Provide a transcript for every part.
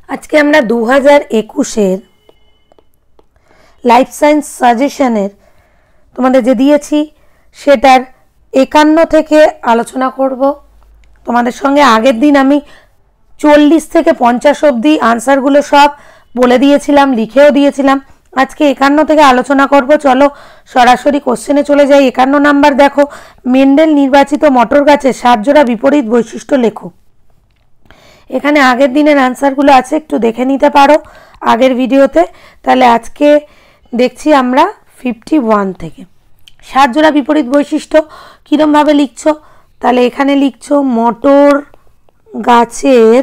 आज के আমরা 2021 লাইফ সায়েন্স সাজেশনের তোমাদের যে দিয়েছি সেটার 51 থেকে আলোচনা করব। তোমাদের সঙ্গে আগের দিন আমি 40 থেকে 50 অবধি আনসারগুলো সব বলে দিয়েছিলাম, লিখেও দিয়েছিলাম। আজকে 51 থেকে আলোচনা করব। চলো সরাসরি কোশ্চেনে চলে যাই। 51 নাম্বার দেখো, মেন্ডেল নির্বাচিত মটর গাছের 7 জোড়া বিপরীত বৈশিষ্ট্য লেখো। এখানে আগের দিনের আনসারগুলো আছে, একটু দেখে নিতে পারো আগের ভিডিওতে। তাহলে আজকে দেখছি আমরা 51 থেকে 7 জোড়া বিপরীত বৈশিষ্ট্য কীরমভাবে লিখছো। তাহলে এখানে লিখছো মটর গাছের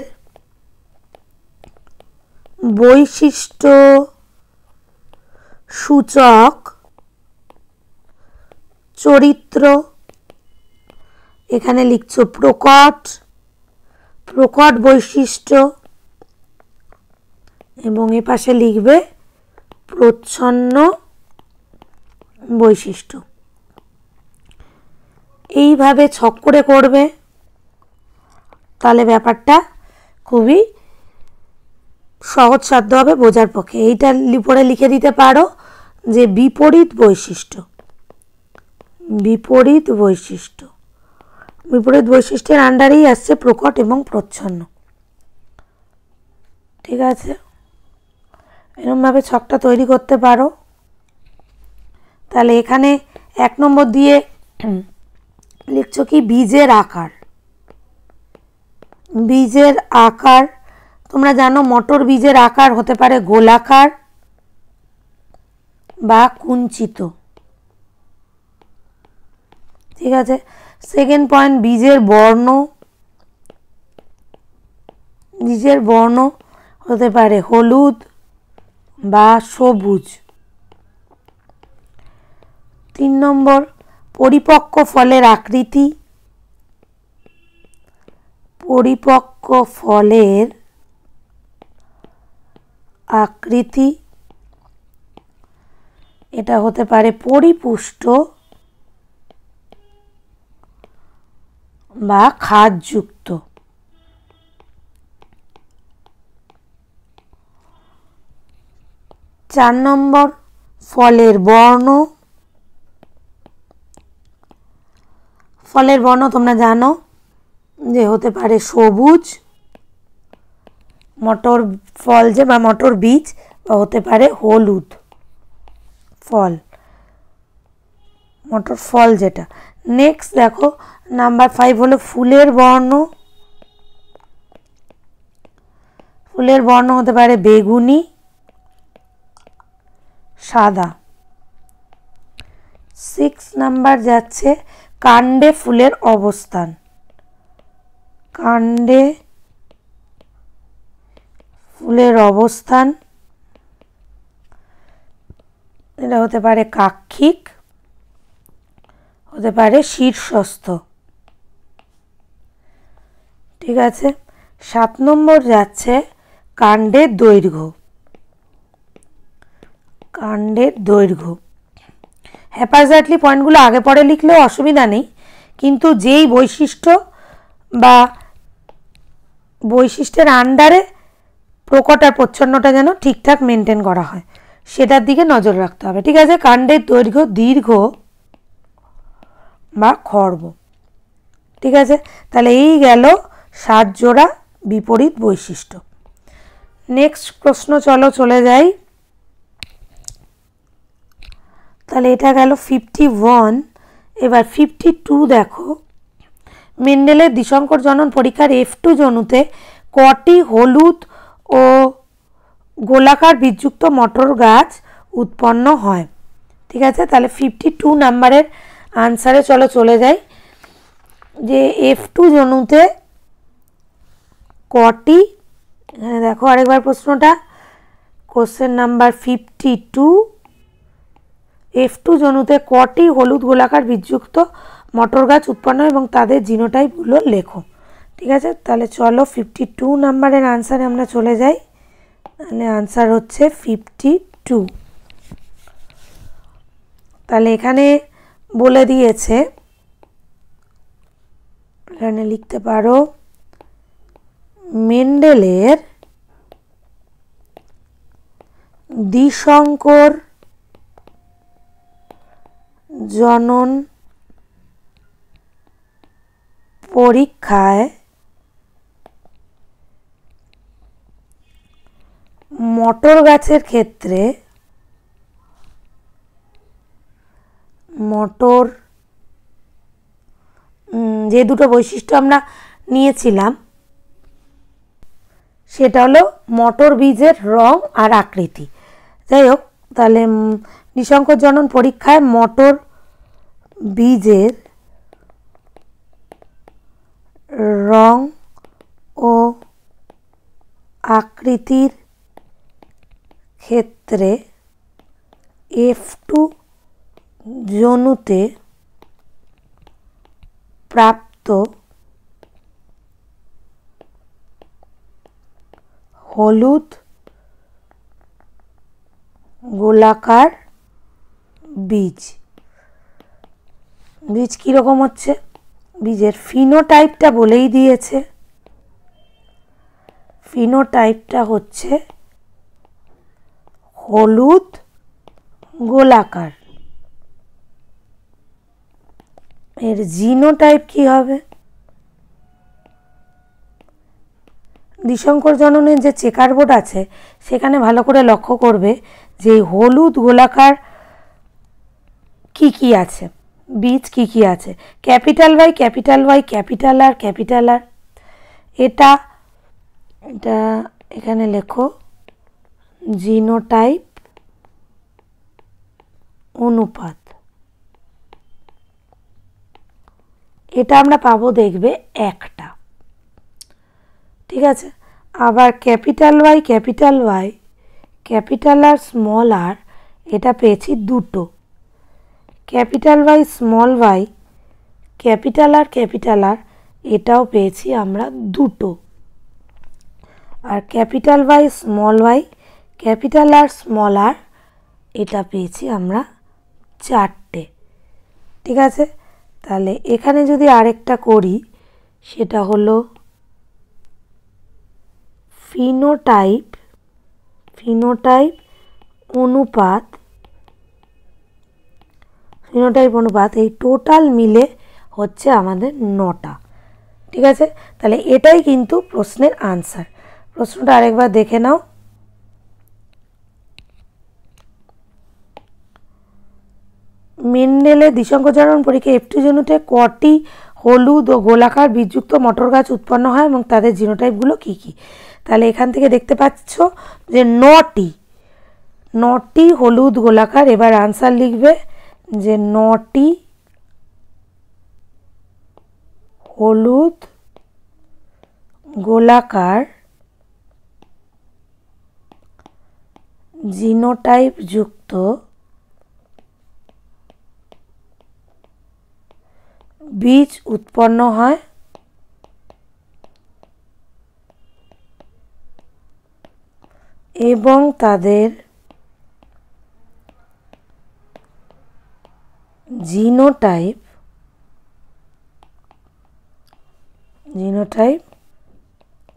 বৈশিষ্ট্য সূচক চরিত্র, এখানে লিখছো প্রকট বৈশিষ্ট্য এবং এ পাশে লিখবে প্রচ্ছন্ন বৈশিষ্ট্য। এইভাবে ছক করে করবে, তাহলে ব্যাপারটা খুবই সহজসাধ্য হবে বোঝার পক্ষে। এইটা পরে লিখে দিতে পারো যে বিপরীত বৈশিষ্ট্যের আন্ডারেই আসছে প্রকট এবং প্রচ্ছন্ন। ঠিক আছে, এরকমভাবে ছকটা তৈরি করতে পারো। তাহলে এখানে 1 নম্বর দিয়ে লিখছো কি বীজের আকার। তোমরা জানো মটর বীজের আকার হতে পারে গোলাকার বা কুঞ্চিত। ঠিক আছে, সেকেন্ড পয়েন্ট বীজের বর্ণ হতে পারে হলুদ বা সবুজ। 3 নম্বর পরিপক্ক ফলের আকৃতি এটা হতে পারে পরিপুষ্ট বা খাদযুক্ত। 4 নম্বর ফলের বর্ণ তোমরা জানো যে হতে পারে সবুজ মটর ফল যে বা মটর বীজ, বা হতে পারে হলুদ মটর ফল যেটা। নেক্সট দেখো নাম্বার 5 হলো ফুলের বর্ণ হতে পারে বেগুনি, সাদা। 6 নাম্বার যাচ্ছে কাণ্ডে ফুলের অবস্থান। এটা হতে পারে কাক্ষিক, হতে পারে শীর্ষস্থ। ঠিক আছে, 7 নম্বর যাচ্ছে কাণ্ডের দৈর্ঘ্য। হ্যাপাজার্ডলি পয়েন্টগুলো আগে পরে লিখলেও অসুবিধা নেই, কিন্তু যেই বৈশিষ্ট্য বা বৈশিষ্ট্যের আন্ডারে প্রকট আর প্রচ্ছন্নটা যেন ঠিকঠাক মেনটেন করা হয় সেটার দিকে নজর রাখতে হবে। ঠিক আছে, কাণ্ডের দৈর্ঘ্য দীর্ঘ বা খর্ব। ঠিক আছে, তাহলে এই গেল 7 জোড়া বিপরীত বৈশিষ্ট্য। নেক্সট প্রশ্ন চলে যাই। তাহলে এটা গেল 51। এবার 52 দেখো, মেন্ডেলের দ্বিসংকর জনন পরীক্ষার F2 জনুতে কটি হলুদ ও গোলাকার বীজযুক্ত মটর গাছ উৎপন্ন হয়। ঠিক আছে, তাহলে 52 নাম্বারের আনসারে চলে যাই যে F2 জনুতে কটি, এখানে দেখো আরেকবার প্রশ্নটা, কোশ্চেন নাম্বার 52, F2 জনুতে কটি হলুদ গোলাকার বীজযুক্ত মটর গাছ উৎপন্ন এবং তাদের জিনোটাইপগুলো লেখো। ঠিক আছে, তাহলে চলো 52 নাম্বারের আনসারে আমরা চলে যাই। তাহলে আনসার হচ্ছে 52। তাহলে এখানে বলে দিয়েছে, এখানে লিখতে পারো মেন্ডেলের দ্বিসংকর জনন পরীক্ষায় মটর গাছের ক্ষেত্রে মটর যে দুটো বৈশিষ্ট্য আমরা নিয়েছিলাম সেটা হলো মটর বীজের রং আর আকৃতি। যাই হোক, তাহলে নিঃসংকর জনন পরীক্ষায় মটর বীজের রং ও আকৃতির ক্ষেত্রে F2 জনুতে প্রাপ্ত হলুদ গোলাকার বীজ কীরকম হচ্ছে? বীজের ফিনোটাইপটা বলেই দিয়েছে, ফিনোটাইপটা হচ্ছে হলুদ গোলাকার। এর জিনোটাইপ কি হবে? দ্বিসংকর জননের যে চেকার বোর্ড আছে সেখানে ভালো করে লক্ষ্য করবে যে হলুদ গোলাকার কি কি আছে, বীজ কি কি আছে। Capital Y, capital Y, capital R, capital R. এটা এখানে লেখো জিনোটাইপ অনুপাত। এটা আমরা পাবো দেখবে একটা, ঠিক আছে। আবার capital Y, capital Y, capital R, small R, এটা পেয়েছি দুটো। Capital Y, small Y, capital R, capital R, এটাও পেয়েছি আমরা দুটো। আর capital Y, small Y, capital R, small R, এটা পেয়েছি আমরা চারটে, ঠিক আছে। তাহলে এখানে যদি আরেকটা করি সেটা হলো ফিনোটাইপ অনুপাত, এই টোটাল মিলে হচ্ছে আমাদের 9টা, ঠিক আছে। তাহলে এটাই কিন্তু প্রশ্নের আনসার। প্রশ্নটা আরেকবার দেখে নাও। মেন্ডেলের দ্বিসংকর জনন পরীক্ষায় F2 জনুতে কটি হলুদ ও গোলাকার বীজযুক্ত মটর গাছ উৎপন্ন হয় এবং তাদের জিনোটাইপগুলো কি কি? তাহলে এখান থেকে দেখতে পাচ্ছ যে 9টি হলুদ গোলাকার। এবার আনসার লিখবে যে 9টি হলুদ গোলাকার জিনোটাইপ যুক্ত বীজ উৎপন্ন হয় এবং তাদের genotype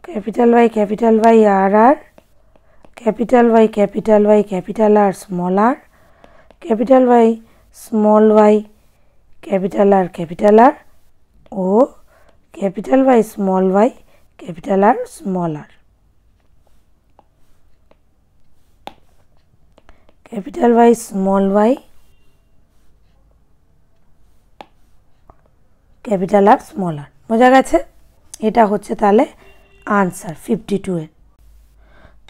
capital Y, capital Y, R R, capital Y, capital Y, capital R, small R, capital Y, small Y, capital R, capital R, ও capital Y, small Y, capital R, small R. Capital Y, small Y, capital R, small R. বোঝা গেছে? এটা হচ্ছে তাহলে answer 52 এর।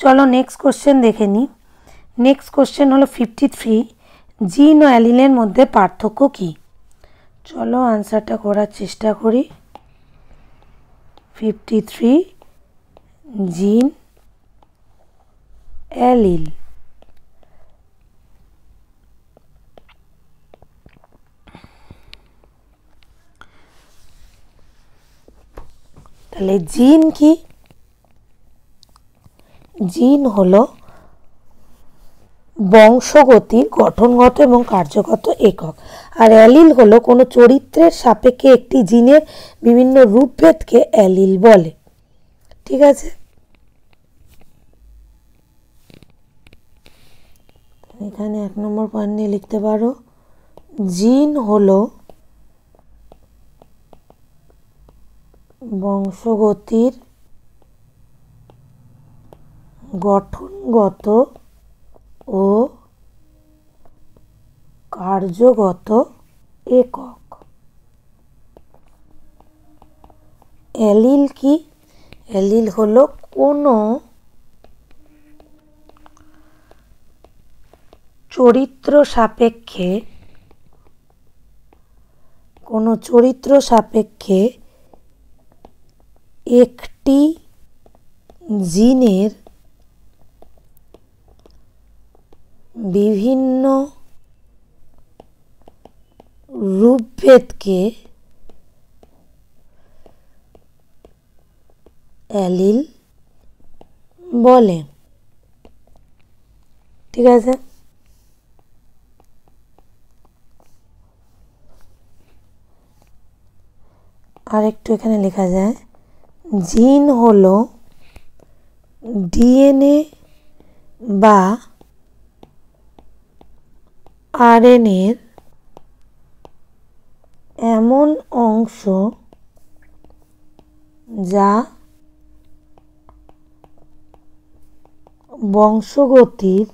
চলো next question দেখে নিই। নেক্সট কোশ্চেন হলো 53, জিন ও অ্যালিলের মধ্যে পার্থক্য কি? চলো আনসারটা করার চেষ্টা করি। 53, জিন অ্যালিল। তাহলে জিন কি? জিন হলো বংশগতির গঠনগত এবং কার্যগত একক, আর অ্যালিল হলো কোনো চরিত্রের সাপেক্ষে একটি জিনের বিভিন্ন রূপভেদকে অ্যালিল বলে, ঠিক আছে। এখানে 1 নম্বর পয়েন্ট নিয়ে লিখতে পারো জিন হলো বংশগতির গঠনগত ও কার্যগত একক। অ্যালিল কি? অ্যালিল হলো কোনো চরিত্র সাপেক্ষে একটি জিনের বিভিন্ন রূপভেদকে অ্যালিল বলে। ঠিক আছে, আর একটু এখানে লেখা যায় জিন হলো ডিএনএ বা আরএনএর এমন অংশ যা বংশগতির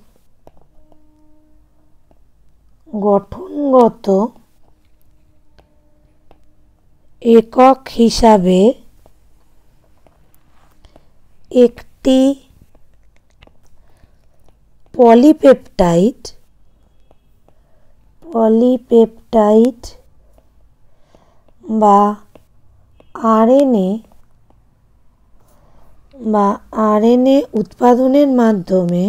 গঠনগত একক হিসাবে একটি পলিপেপটাইড বা আরএনএ উৎপাদনের মাধ্যমে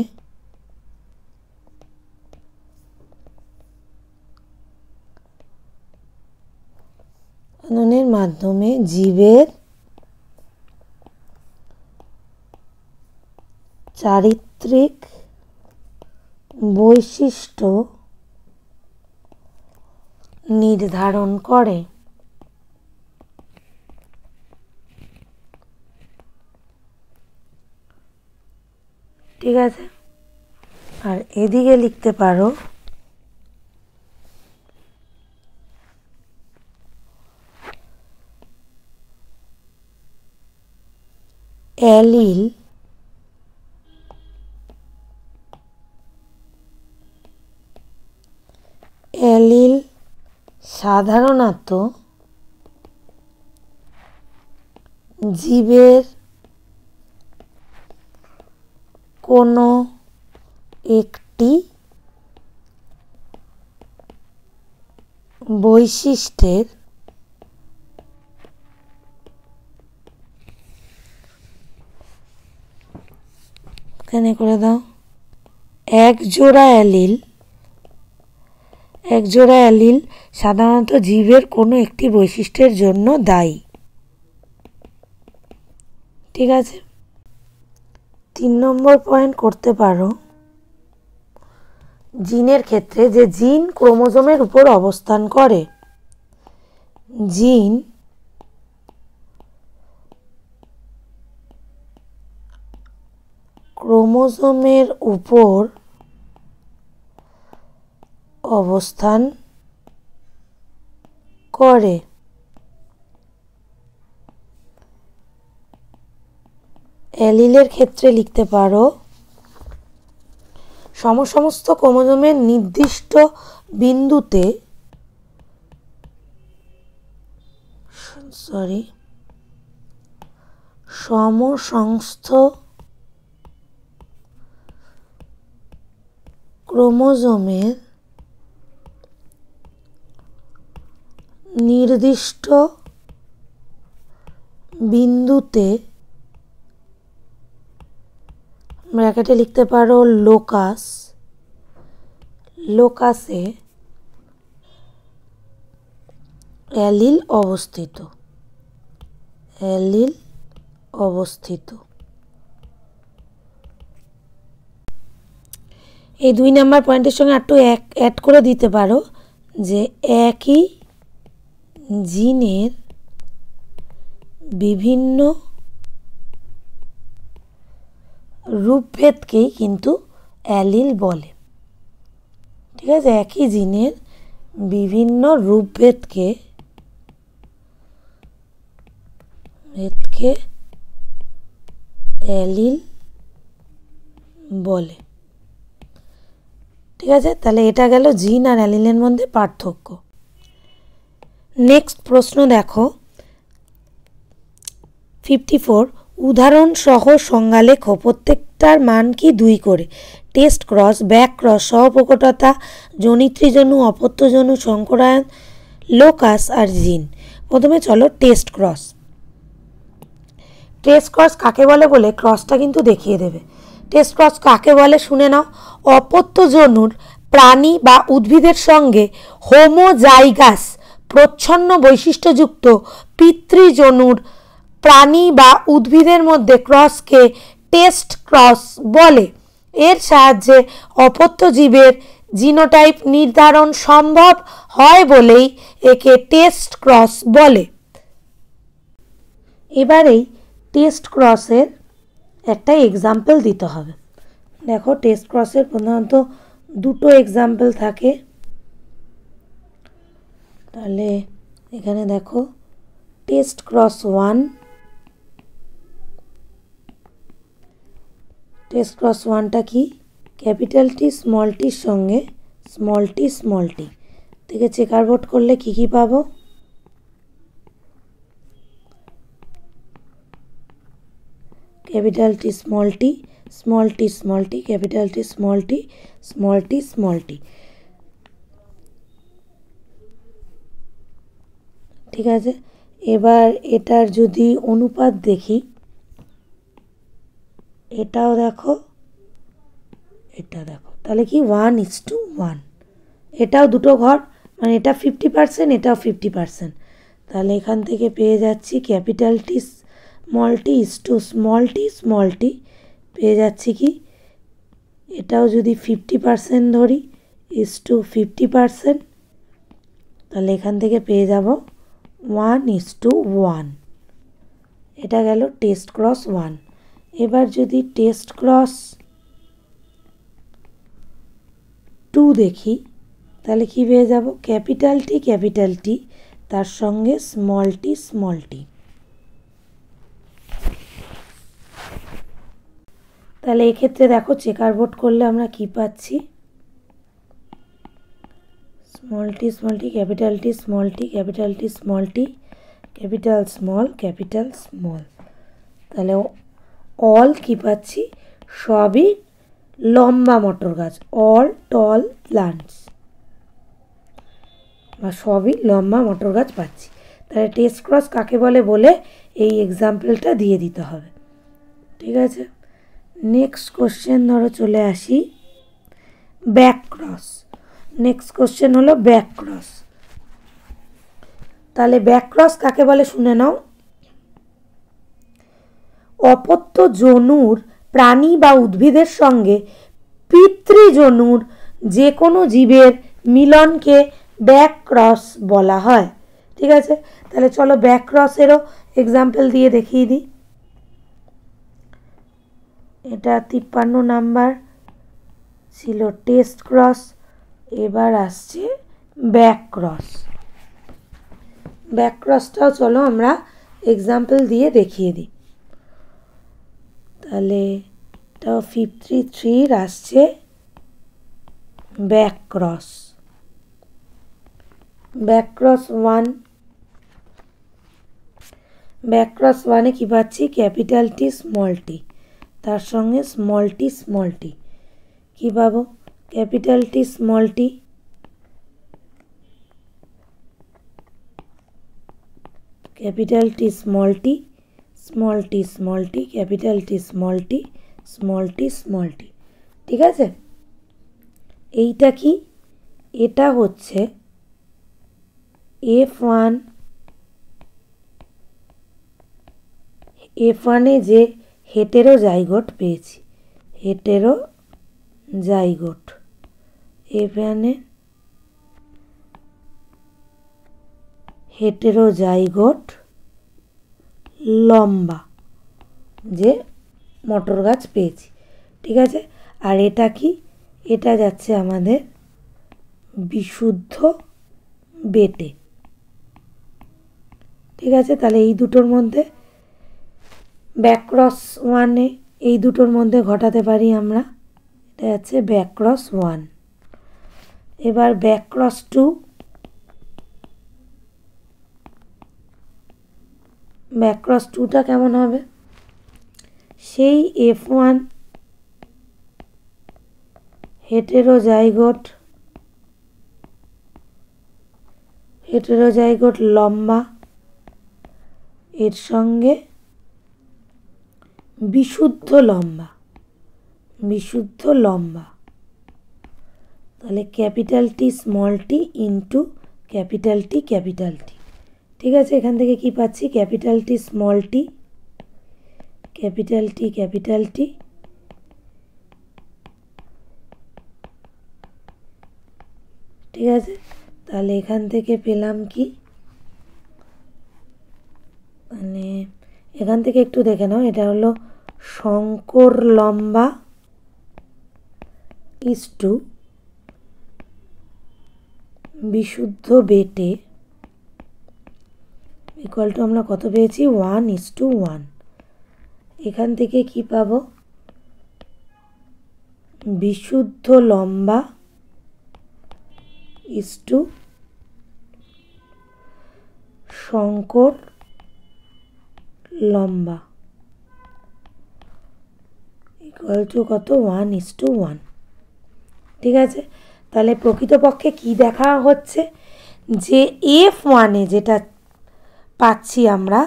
জীবের চারিত্রিক বৈশিষ্ট্য নির্ধারণ করে। ঠিক আছে, আর এদিকে লিখতে পারো অ্যালিল সাধারণত জীবের কোনো একটি বৈশিষ্ট্যের এখানে করে দাও একজোড়া অ্যালিল সাধারণত জীবের কোনো একটি বৈশিষ্ট্যের জন্য দায়ী। ঠিক আছে, 3 নম্বর পয়েন্ট করতে পারো জিনের ক্ষেত্রে যে জিন ক্রোমোজোমের উপর অবস্থান করে। জিন ক্রোমোজোমের উপর অবস্থান করে। অ্যালিলের ক্ষেত্রে লিখতে পারো সমস্ত ক্রোমোজোমের নির্দিষ্ট বিন্দুতে সমস্ত ক্রোমোজোমের নির্দিষ্ট বিন্দুতে ব্র্যাকেটে লিখতে পারো লোকাসে অ্যালিল অবস্থিত। এই 2 নম্বর পয়েন্টের সঙ্গে একটু অ্যাড করে দিতে পারো যে একই জিনের বিভিন্ন রূপভেদকেই কিন্তু অ্যালিল বলে। ঠিক আছে, একই জিনের বিভিন্ন রূপভেদকে অ্যালিল বলে। ঠিক আছে, তাহলে এটা গেল জিন আর অ্যালিলের মধ্যে পার্থক্য। নেক্সট প্রশ্ন দেখো 54, উদাহরণ সহ সংজ্ঞা লেখো। প্রত্যেকটার মান কি 2 করে? টেস্ট ক্রস, ব্যাক ক্রস, সহপ্রকটতা, জনিত্রীজনু, অপত্যজনু, সংকরায়ন, লোকাস আর জিন। প্রথমে চলো টেস্ট ক্রস। টেস্ট ক্রস কাকে বলে বলে ক্রসটা কিন্তু দেখিয়ে দেবে। টেস্ট ক্রস কাকে বলে শুনে নাও। অপত্যজনুর প্রাণী বা উদ্ভিদের সঙ্গে হোমোজাইগাস প্রচ্ছন্ন বৈশিষ্ট্যযুক্ত পিতৃজনুর প্রাণী বা উদ্ভিদের মধ্যে ক্রসকে টেস্ট ক্রস বলে। এর সাহায্যে অপত্য জীবের জিনোটাইপ নির্ধারণ সম্ভব হয় বলেই একে টেস্ট ক্রস বলে। এবারেই টেস্ট ক্রসের একটা এক্সাম্পল দিতে হবে। দেখো টেস্ট ক্রসের প্রধানত 2টো এক্সাম্পল থাকে। তাহলে এখানে দেখো টেস্ট ক্রস 1। টেস্ট ক্রস 1টা কি? ক্যাপিটাল টি স্মল টির সঙ্গে স্মল টি থেকে চেকার বোর্ড করলে কি কি পাবো? Capital T small tea, capital T small tea. ঠিক আছে, এবার এটার যদি অনুপাত দেখি, এটাও দেখো, এটা দেখো, তাহলে কি 1:1। এটাও দুটো ঘর, মানে এটা 50%, এটাও 50%। তাহলে এখান থেকে পেয়ে যাচ্ছি ক্যাপিটাল টি স্মল টি পেয়ে যাচ্ছি কি, এটাও যদি 50% ধরি 50%, তাহলে এখান থেকে পেয়ে যাব 1:1। এটা গেল টেস্ট ক্রস 1। এবার যদি টেস্ট ক্রস 2 দেখি, তাহলে কি পেয়ে যাব? ক্যাপিটাল টি তার সঙ্গে স্মল টি। তাহলে এক্ষেত্রে দেখো চেকার বোর্ড করলে আমরা কি পাচ্ছি? Small tea, capital T, capital small. তাহলে অল কি পাচ্ছি? সবই লম্বা মটর গাছ, অল টল প্লান্টস, বা সবই লম্বা মটর গাছ পাচ্ছি। তাহলে টেস্ট ক্রস কাকে বলে বলে এই এক্সাম্পলটা দিয়ে দিতে হবে। ঠিক আছে, নেক্সট কোশ্চেন ধরো চলে আসি ব্যাক ক্রস। নেক্সট কোশ্চেন হলো ব্যাক ক্রস। তাহলে ব্যাক ক্রস কাকে বলে শুনে নাও। অপত্য জনুর প্রাণী বা উদ্ভিদের সঙ্গে পিতৃজনুর যে কোনো জীবের মিলনকে ব্যাক ক্রস বলা হয়। ঠিক আছে, তাহলে চলো ব্যাক ক্রসেরও এক্সাম্পল দিয়ে দেখিয়ে দিই। এটা 53 নাম্বার ছিল টেস্ট ক্রস। এবার আসছে ব্যাক ক্রস। ব্যাক ক্রসটাও চলো আমরা এক্সাম্পল দিয়ে দেখিয়ে দিই। তাহলে এটা 53 আসছে back cross. Back cross 1। Back cross 1-এ কি পাচ্ছি? ক্যাপিটাল টি স্মল টি তার সঙ্গে স্মল টি। কি পাবো? Capital T small tea, capital T small tea, capital T small tea. ঠিক আছে, এইটা কি? এটা হচ্ছে F1-এ যে হেটেরোজাইগোট পেয়েছি, হেটেরোজাইগোট লম্বা যে মটর গাছ পেয়েছি। ঠিক আছে, আর এটা কি? এটা যাচ্ছে আমাদের বিশুদ্ধ বেটে। ঠিক আছে, তাহলে এই দুটোর মধ্যে ব্যাকক্রস ওয়ানে এই দুটোর মধ্যে ঘটাতে পারি আমরা। এটা আছে ব্যাকক্রস ওয়ান। এবার ব্যাকক্রস টু, ব্যাকক্রস টুটা কেমন হবে? সেই F1 হেটেরোজাইগোট লম্বা এর সঙ্গে বিশুদ্ধ লম্বা, তাহলে capital T small tea into capital T. ঠিক আছে, এখান থেকে কি পাচ্ছি? Capital T small tea, capital T. ঠিক আছে, তাহলে এখান থেকে পেলাম কি? মানে এখান থেকে একটু দেখে নাও, এটা হলো শঙ্কর লম্বা ইস টু বিশুদ্ধ বেটে ইকুয়াল টু আমরা কত পেয়েছি? 1:1। এখান থেকে কি পাবো? বিশুদ্ধ লম্বা ইস টু শঙ্কর লম্বা ইকুয়াল টু কত? 1:1। ঠিক আছে, তাহলে প্রকৃতপক্ষে কি দেখা হচ্ছে? যে F1-এ যেটা পাচ্ছি আমরা,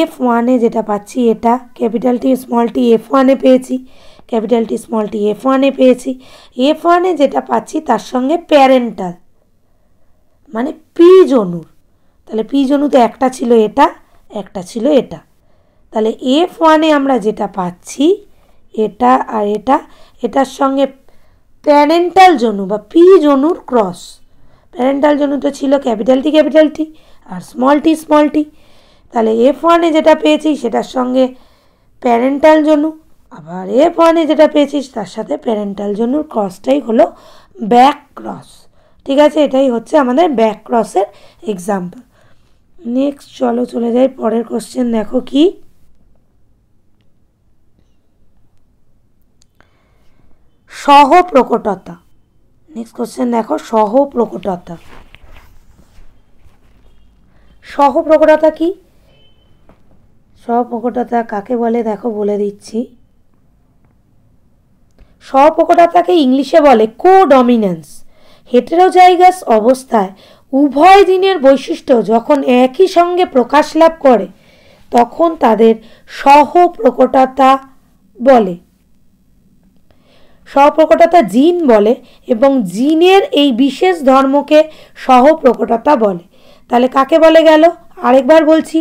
F1-এ যেটা পাচ্ছি, এটা ক্যাপিটাল টি স্মল টি F1-এ পেয়েছি, ক্যাপিটাল টি স্মল টি F1-এ পেয়েছি। F1-এ যেটা পাচ্ছি তার সঙ্গে প্যারেন্টাল মানে পি জনুর, তাহলে পি জনু তো একটা ছিল এটা, একটা ছিল এটা, তাহলে F1-এ আমরা যেটা পাচ্ছি এটা আর এটা, এটার সঙ্গে প্যারেন্টাল জনু বা পি জনুর ক্রস। প্যারেন্টাল জনু তো ছিল ক্যাপিটাল টি আর স্মল টি, তাহলে F1-এ যেটা পেয়েছি সেটার সঙ্গে প্যারেন্টাল জনু, আবার F1-এ যেটা পেয়েছি তার সাথে প্যারেন্টাল জনুর ক্রসটাই হলো ব্যাক ক্রস। ঠিক আছে, এটাই হচ্ছে আমাদের ব্যাক ক্রসের এক্সাম্পল। নেক্সট চলো চলে যাই পরের কোশ্চেন। দেখো কি? সহপ্রকটতা। নেক্সট কোশ্চেন দেখো, সহপ্রকটতা কি? সহপ্রকটতা কাকে বলে দেখো বলে দিচ্ছি। সহপ্রকটতাকে ইংলিশে বলে কোডমিনেন্স। হেটেরোজাইগাস অবস্থায় উভয় জিনের বৈশিষ্ট্য যখন একই সঙ্গে প্রকাশ লাভ করে তখন তাদের সহপ্রকটতা বলে। সহপ্রকটতা জিন বলে এবং জিনের এই বিশেষ ধর্মকে সহপ্রকটতা বলে। তাহলে কাকে বলে গেল? আরেকবার বলছি,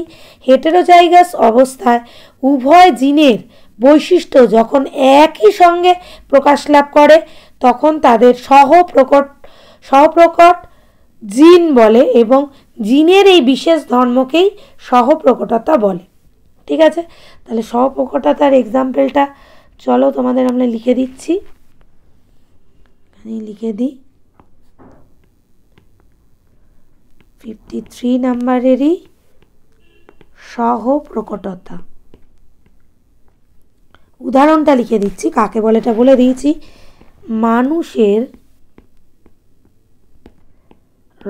হেটেরোজাইগাস অবস্থায় উভয় জিনের বৈশিষ্ট্য যখন একই সঙ্গে প্রকাশ লাভ করে তখন তাদের সহপ্রকট জিন বলে এবং জিনের এই বিশেষ ধর্মকেই সহপ্রকটতা বলে। ঠিক আছে, তাহলে সহপ্রকটতার এক্সাম্পলটা চলো তোমাদের আমরা লিখে দিচ্ছি। লিখে দিই 53 নাম্বারেরই সহপ্রকটতা। উদাহরণটা লিখে দিচ্ছি, কাকে বলে এটা বলে দিয়েছি। মানুষের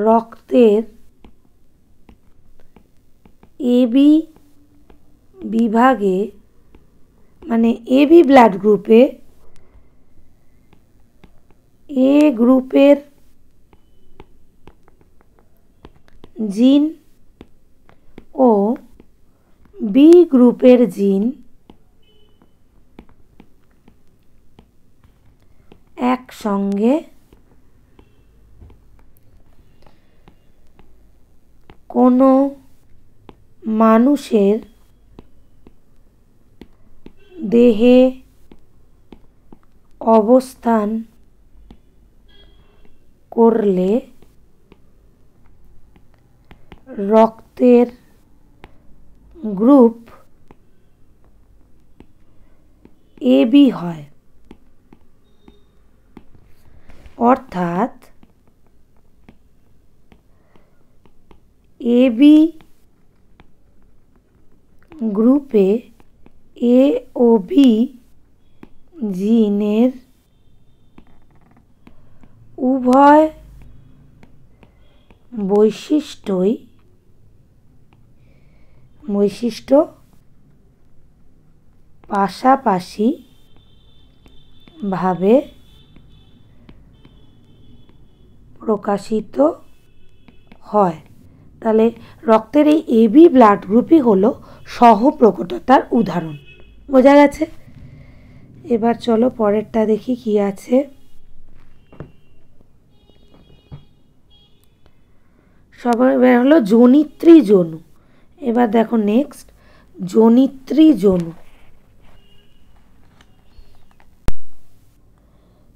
রক্তের এবি বিভাগে মানে এবি ব্লাড গ্রুপে এ গ্রুপের জিন ও বি গ্রুপের জিন একসঙ্গে কোনো মানুষের দেহে অবস্থান করলে রক্তের গ্রুপ এবি হয়। অর্থাৎ এ বি গ্রুপে এ ও বি জিনের উভয় বৈশিষ্ট্য পাশাপাশি ভাবে প্রকাশিত হয়। তাহলে রক্তের এই এবি ব্লাড গ্রুপই হলো সহপ্রকটতার উদাহরণ। বোঝা গেছে? এবার চলো পরেরটা দেখি কি আছে। সবার হলো জনিত্রী যনু। এবার দেখো নেক্সট জনিত্রী যনু।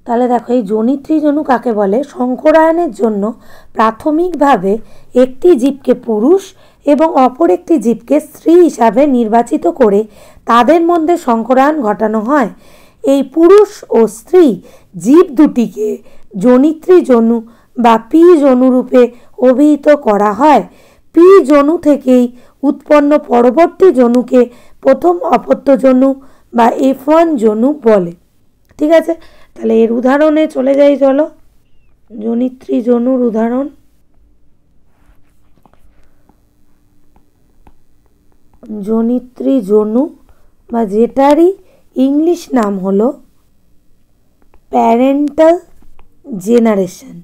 তাহলে দেখো এই জনিত্রী যনু কাকে বলে? সংকরায়নের জন্য প্রাথমিকভাবে একটি জীবকে পুরুষ এবং অপর একটি জীবকে স্ত্রী হিসাবে নির্বাচিত করে তাদের মধ্যে সংকরায়ন ঘটানো হয়। এই পুরুষ ও স্ত্রী জীব দুটিকে জনিত্রী যনু বা পি যনু রূপে অভিহিত করা হয়। পি যনু থেকেই উৎপন্ন পরবর্তী যনুকে প্রথম অপত্য যনু বা F1 যনু বলে। ঠিক আছে, তাহলে এর উদাহরণে চলে যাই। চলো জনিত্রী যনুর উদাহরণ। জনিত্রী যনু বা যেটারই ইংলিশ নাম হলো প্যারেন্টাল জেনারেশন।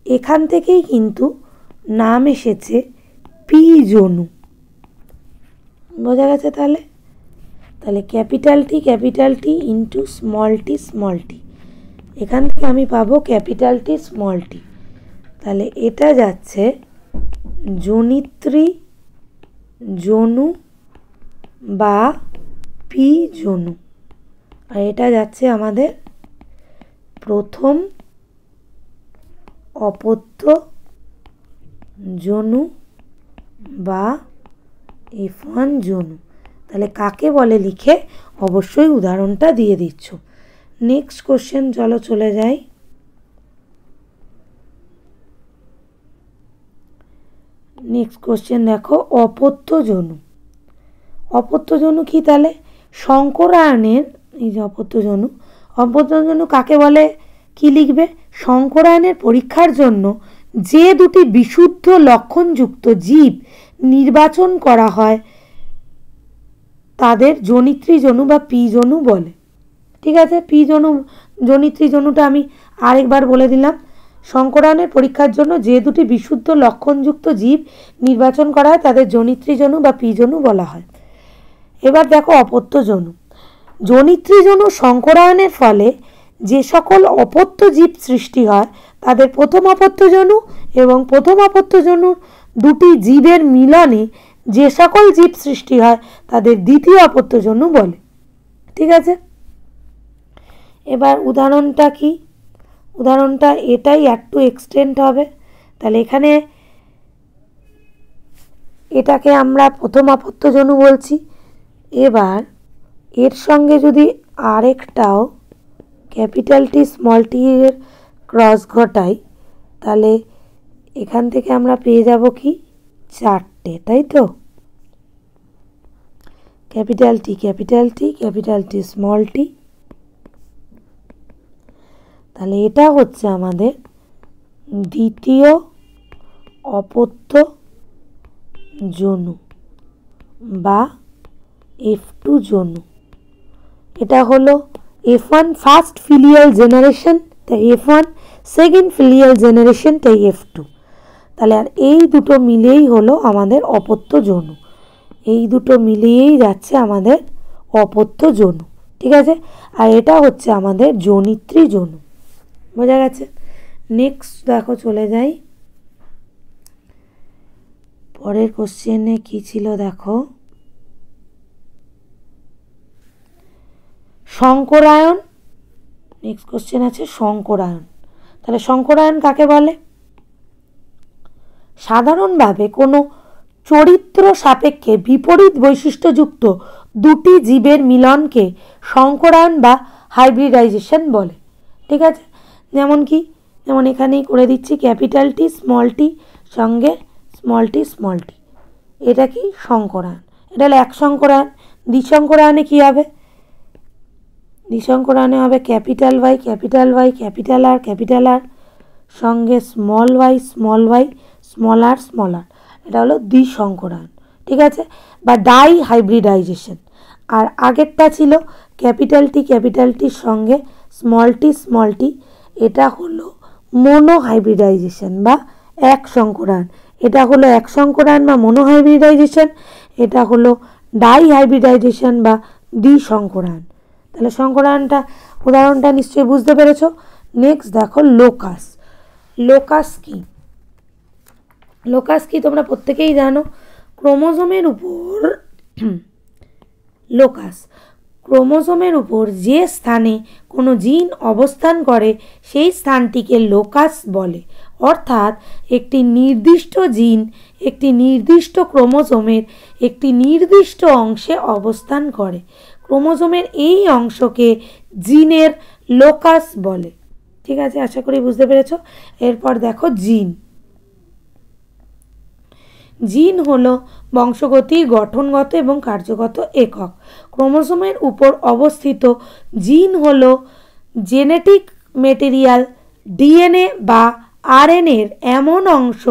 এখান থেকেই কিন্তু নাম এসেছে পি যনু। বোঝা গেছে? তাহলে capital T into small tea, এখান থেকে আমি পাবো ক্যাপিটাল টি স্মল টি। তাহলে এটা যাচ্ছে জনিত্রী যনু বা পি যনু, আর এটা যাচ্ছে আমাদের প্রথম অপত্য যনু বা F1 যনু। তাহলে কাকে বলে লিখে অবশ্যই উদাহরণটা দিয়ে দিচ্ছ। নেক্সট কোশ্চেন চলো চলে যাই। নেক্সট কোশ্চেন দেখো অপত্য যনু। অপত্য যনু কি? তাহলে সংকরায়নের এই যে অপত্য যনু কাকে বলে কি লিখবে? সংকরায়নের পরীক্ষার জন্য যে দুটি বিশুদ্ধ লক্ষণযুক্ত জীব নির্বাচন করা হয় তাদের জনিত্রী যনু বা পি যনু বলে। ঠিক আছে, পি যনু জনিত্রী যনুটা আমি আরেকবার বলে দিলাম। সংকরায়নের পরীক্ষার জন্য যে দুটি বিশুদ্ধ লক্ষণযুক্ত জীব নির্বাচন করা হয় তাদের জনিত্রী যনু বা পি যনু বলা হয়। এবার দেখো অপত্য যনু। জনিত্রী যনু সংকরায়নের ফলে যে সকল অপত্য জীব সৃষ্টি হয় তাদের প্রথম অপত্য যনু, এবং প্রথম অপত্য যনুর দুটি জীবের মিলনে যে সকল জীব সৃষ্টি হয় তাদের দ্বিতীয় অপত্য যনু বলে। ঠিক আছে, এবার উদাহরণটা কি? উদাহরণটা এটাই একটু এক্সটেন্ড হবে। তাহলে এখানে এটাকে আমরা প্রথম অপত্য যনু বলছি। এবার এর সঙ্গে যদি আরেকটাও ক্যাপিটাল টি স্মল টি এর ক্রস ঘটাই তাহলে এখান থেকে আমরা পেয়ে যাব কি? চারটে, তাই তো? Capital T small tea. তাহলে এটা হচ্ছে আমাদের দ্বিতীয় অপত্য যনু বা F2 যনু। এটা হলো F1 ফার্স্ট ফিলিয়াল জেনারেশন, তাই F1, সেকেন্ড ফিলিয়াল জেনারেশন, তাই F2। তাহলে আর এই দুটো মিলেই হলো আমাদের অপত্য যনু। এই দুটো মিলিয়েই যাচ্ছে আমাদের অপত্য যনু। ঠিক আছে, আর এটা হচ্ছে আমাদের জনিত্রী যনু। বোঝা গেছে? নেক্সট দেখো চলে যাই। পরের কোশ্চেনে কি ছিল দেখো, সংকরায়ন। নেক্সট কোশ্চেন আছে সংকরায়ন। তাহলে সংকরায়ন কাকে বলে? সাধারণভাবে কোনো চরিত্র সাপেক্ষে বিপরীত বৈশিষ্ট্যযুক্ত দুটি জীবের মিলনকে সংকরায়ন বা হাইব্রিডাইজেশন বলে। ঠিক আছে, যেমন কি? যেমন এখানেই করে দিচ্ছি ক্যাপিটাল টি স্মল টি সঙ্গে স্মল টি। এটা কি সংকরায়ন, এটা হলো এক সংকরায়ন। দ্বিসংকরায়নে কী হবে? দ্বিসংকরায়নে হবে ক্যাপিটাল ওয়াই ক্যাপিটাল আর সঙ্গে স্মল ওয়াই স্মল আর। এটা হলো দ্বিসংকরায়ন, ঠিক আছে, বা ডাই হাইব্রিডাইজেশন। আর আগেরটা ছিল ক্যাপিটাল টির সঙ্গে স্মল টি, এটা হলো মোনো হাইব্রিডাইজেশন বা এক সংকরায়ন। এটা হলো এক সংকরায়ন বা মোনো হাইব্রিডাইজেশন, এটা হলো ডাই হাইব্রিডাইজেশন বা দ্বিসংকরায়ন। তাহলে সংকরায়নটা উদাহরণটা নিশ্চয়ই বুঝতে পেরেছো। নেক্সট দেখো লোকাস। লোকাস কি তোমরা প্রত্যেকেই জানো। ক্রোমোজোমের উপর যে স্থানে কোনো জিন অবস্থান করে সেই স্থানটিকে লোকাস বলে। অর্থাৎ একটি নির্দিষ্ট জিন একটি নির্দিষ্ট ক্রোমোজোমের একটি নির্দিষ্ট অংশে অবস্থান করে। ক্রোমোজোমের এই অংশকে জিনের লোকাস বলে। ঠিক আছে, আশা করি বুঝতে পেরেছো। এরপর দেখো জিন হলো বংশগতির গঠনগত এবং কার্যগত একক। ক্রোমোজোমের উপর অবস্থিত জিন হলো জেনেটিক মেটেরিয়াল ডিএনএ বা আরএনএর এমন অংশ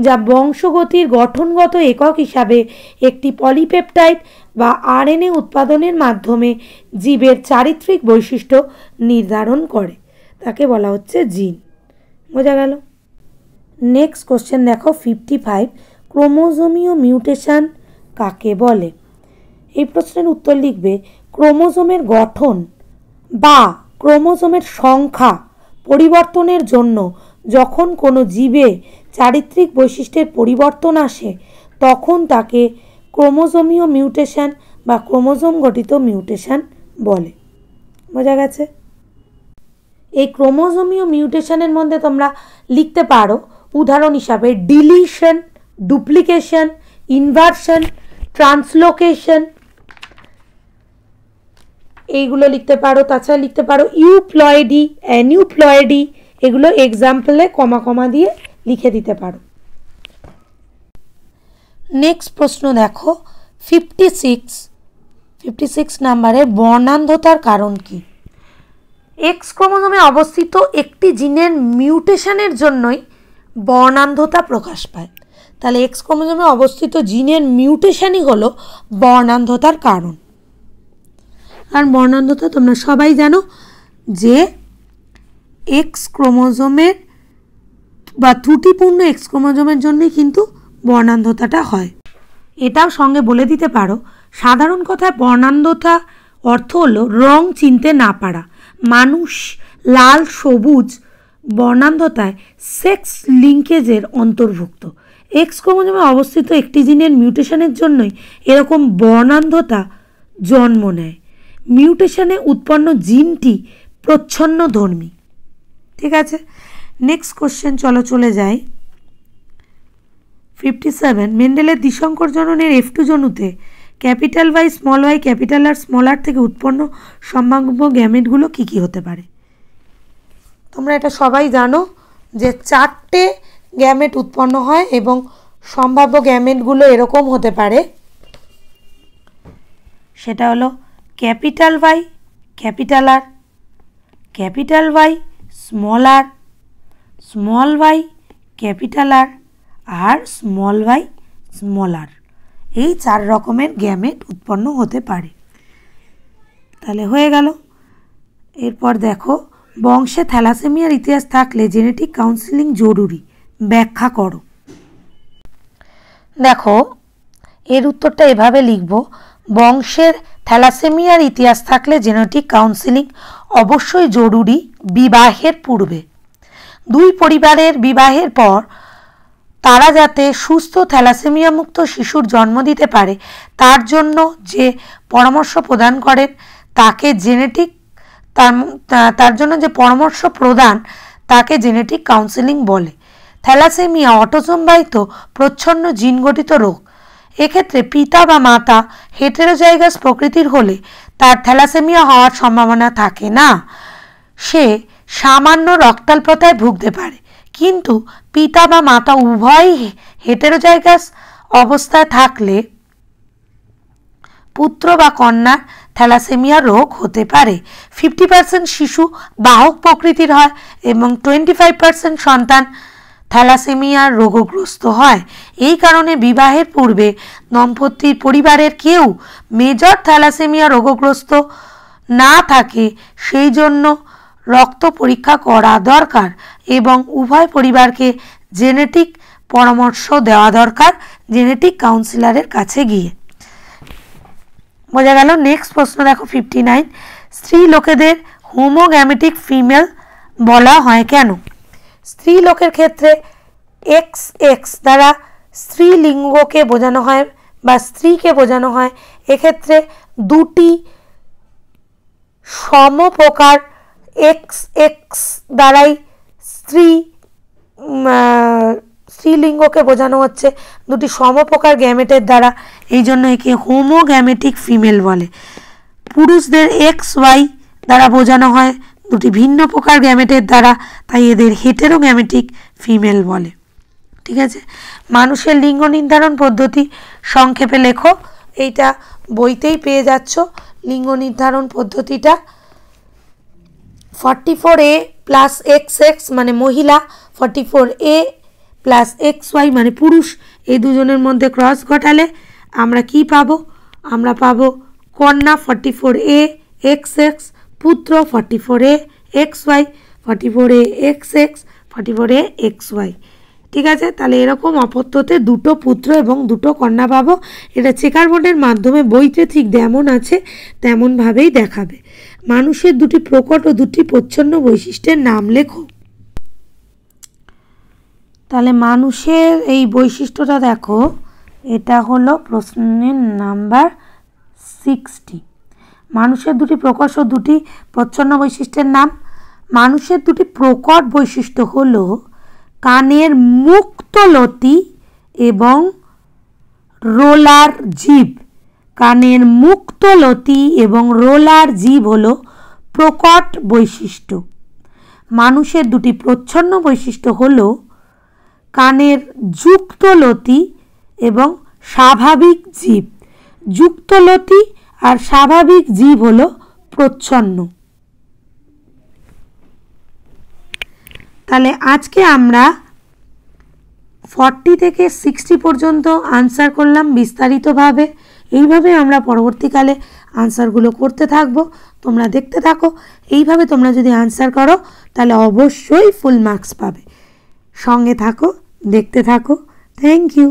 যা বংশগতির গঠনগত একক হিসাবে একটি পলিপেপটাইড বা আরএনএ উৎপাদনের মাধ্যমে জীবের চারিত্রিক বৈশিষ্ট্য নির্ধারণ করে। তাকে বলা হচ্ছে জিন। বোঝা গেল? নেক্সট কোশ্চেন দেখো 55। ক্রোমোজোমীয় মিউটেশন কাকে বলে? এই প্রশ্নের উত্তর লিখবে ক্রোমোজোমের গঠন বা ক্রোমোজোমের সংখ্যা পরিবর্তনের জন্য যখন কোনো জীবে চারিত্রিক বৈশিষ্ট্যের পরিবর্তন আসে তখন তাকে ক্রোমোজোমীয় মিউটেশন বা ক্রোমোজোম গঠিত মিউটেশন বলে। বোঝা গেছে? এই ক্রোমোজোমীয় মিউটেশনের মধ্যে তোমরা লিখতে পারো উদাহরণ হিসাবে ডিলিশন, ডুপ্লিকেশন, ইনভার্সন, ট্রান্সলোকেশন, এইগুলো লিখতে পারো। তাছাড়া লিখতে পারো ইউপ্লয়েডি, অ্যানিউপ্লয়েডি, এগুলো এক্সাম্পলে কমা দিয়ে লিখে দিতে পারো। নেক্সট প্রশ্ন দেখো 56 নাম্বারের বর্ণান্ধতার কারণ কি? এক্স ক্রোমোজোমে অবস্থিত একটি জিনের মিউটেশনের জন্যই বর্ণান্ধতা প্রকাশ পায়। তাহলে এক্স ক্রোমোজোমে অবস্থিত জিনের মিউটেশনই হলো বর্ণান্ধতার কারণ। আর বর্ণান্ধতা তোমরা সবাই জানো যে এক্স ক্রোমোজোমের বা ত্রুটিপূর্ণ এক্স ক্রোমোজোমের জন্যই কিন্তু বর্ণান্ধতাটা হয়। এটাও সঙ্গে বলে দিতে পারো, সাধারণ কথায় বর্ণান্ধতা অর্থ হলো রং চিনতে না পারা। মানুষ লাল সবুজ বর্ণান্ধতায় সেক্স লিঙ্কেজের অন্তর্ভুক্ত। এক্স ক্রোমোজোমে অবস্থিত একটি জিনের মিউটেশনের জন্যই এরকম বর্ণান্ধতা জন্ম নেয়। মিউটেশনে উৎপন্ন জিনটি প্রচ্ছন্নধর্মী। ঠিক আছে, নেক্সট কোশ্চেন চলে যাই 57। মেন্ডেলের দ্বিসংকর জননের F2 জনুতে capital Y capital R small R থেকে উৎপন্ন সম্ভাব্য গ্যামেটগুলো কী কী হতে পারে? তোমরা এটা সবাই জানো যে 4টে গ্যামেট উৎপন্ন হয় এবং সম্ভাব্য গ্যামেটগুলো এরকম হতে পারে। সেটা হলো capital Y capital R, capital Y small Y capital R small Y small R. এই 4 রকমের গ্যামেট উৎপন্ন হতে পারে। তাহলে হয়ে গেল। এরপর দেখো বংশে থ্যালাসেমিয়ার ইতিহাস থাকলে জেনেটিক কাউন্সেলিং জরুরি, ব্যাখ্যা করো। দেখো এর উত্তরটা এভাবে লিখব, বংশের থ্যালাসেমিয়ার ইতিহাস থাকলে জেনেটিক কাউন্সেলিং অবশ্যই জরুরি বিবাহের পূর্বে। 2 পরিবারের বিবাহের পর তারা যাতে সুস্থ থ্যালাসেমিয়া মুক্ত শিশুর জন্ম দিতে পারে তার জন্য যে পরামর্শ প্রদান করেন তাকে জেনেটিক কাউন্সেলিং বলে। থ্যালাসেমিয়া অটোসোমবাহিত প্রচ্ছন্ন জিন গঠিত রোগ। এক্ষেত্রে পিতা বা মাতা হেটেরোজাইগাস প্রকৃতির হলে তার থ্যালাসেমিয়া হওয়ার সম্ভাবনা থাকে না। সে সামান্য রক্তাল্পতায় ভুগতে পারে কিন্তু পিতা বা মাতা উভয়ই হেটেরোজাইগাস অবস্থায় থাকলে পুত্র বা কন্যার থ্যালাসেমিয়া রোগ হতে পারে। 50% শিশু বাহক প্রকৃতির হয় এবং 25% সন্তান থ্যালাসেমিয়ার রোগগ্রস্ত হয়। এই কারণে বিবাহের পূর্বে দম্পতির পরিবারের কেউ মেজর থ্যালাসেমিয়া রোগগ্রস্ত না থাকে সেই জন্য রক্ত পরীক্ষা করা দরকার এবং উভয় পরিবারকে জেনেটিক পরামর্শ দেওয়া দরকার জেনেটিক কাউন্সিলরের কাছে গিয়ে। বোঝা গেল। নেক্সট প্রশ্ন দেখো 59, স্ত্রী লোকেদের হোমোগ্যামেটিক ফিমেল বলা হয় কেন? স্ত্রী লোকের ক্ষেত্রে XX দ্বারা স্ত্রীলিঙ্গকে বোঝানো হয় বা স্ত্রীকে বোঝানো হয়। এক্ষেত্রে দুটি সমপ্রকার XX দ্বারাই স্ত্রীলিঙ্গকে বোঝানো হচ্ছে দুটি সমপ্রকার গ্যামেটের দ্বারা, এই জন্য একে হোমোগ্যামেটিক ফিমেল বলে। পুরুষদের XY দ্বারা বোঝানো হয় দুটি ভিন্ন প্রকার গ্যামেটের দ্বারা, তাই এদের হেটেরোগ্যামেটিক ফিমেল বলে। ঠিক আছে। মানুষের লিঙ্গ নির্ধারণ পদ্ধতি সংক্ষেপে লেখো। এইটা বইতেই পেয়ে যাচ্ছ। লিঙ্গ নির্ধারণ পদ্ধতিটা 44A প্লাস XX মানে মহিলা, 44A প্লাস XY মানে পুরুষ, এই দুজনের মধ্যে ক্রস ঘটালে আমরা কি পাবো? আমরা পাবো কন্যা 44A XX, পুত্র 44A XY, 44A XX, 44A XY। ঠিক আছে। তাহলে এরকম অপত্যতে দুটো পুত্র এবং দুটো কন্যা পাবো। এটা চেকার বোর্ডের মাধ্যমে বইতে ঠিক যেমন আছে তেমনভাবেই দেখাবে। মানুষের দুটি প্রকট ও দুটি প্রচ্ছন্ন বৈশিষ্ট্যের নাম লেখো। তাহলে মানুষের এই বৈশিষ্ট্যটা দেখো, এটা হলো প্রশ্নের নাম্বার 60। মানুষের দুটি প্রকট ও দুটি প্রচ্ছন্ন বৈশিষ্ট্যের নাম। মানুষের দুটি প্রকট বৈশিষ্ট্য হলো কানের মুক্তলতি এবং রোলার জিভ। কানের মুক্তলতি এবং রোলার জিভ হলো প্রকট বৈশিষ্ট্য। মানুষের দুটি প্রচ্ছন্ন বৈশিষ্ট্য হলো কানের যুক্তলতি এবং স্বাভাবিক জিভ। যুক্তলতি আর স্বাভাবিক জিভ হলো প্রচ্ছন্ন। তাহলে আজকে আমরা 40 থেকে 60 পর্যন্ত আনসার করলাম বিস্তারিতভাবে। এইভাবে আমরা পরবর্তীকালে আনসারগুলো করতে থাকবো। তোমরা দেখতে থাকো। এইভাবে তোমরা যদি আনসার করো তাহলে অবশ্যই ফুল মার্কস পাবে। সঙ্গে থাকো, দেখতে থাকো। Thank you.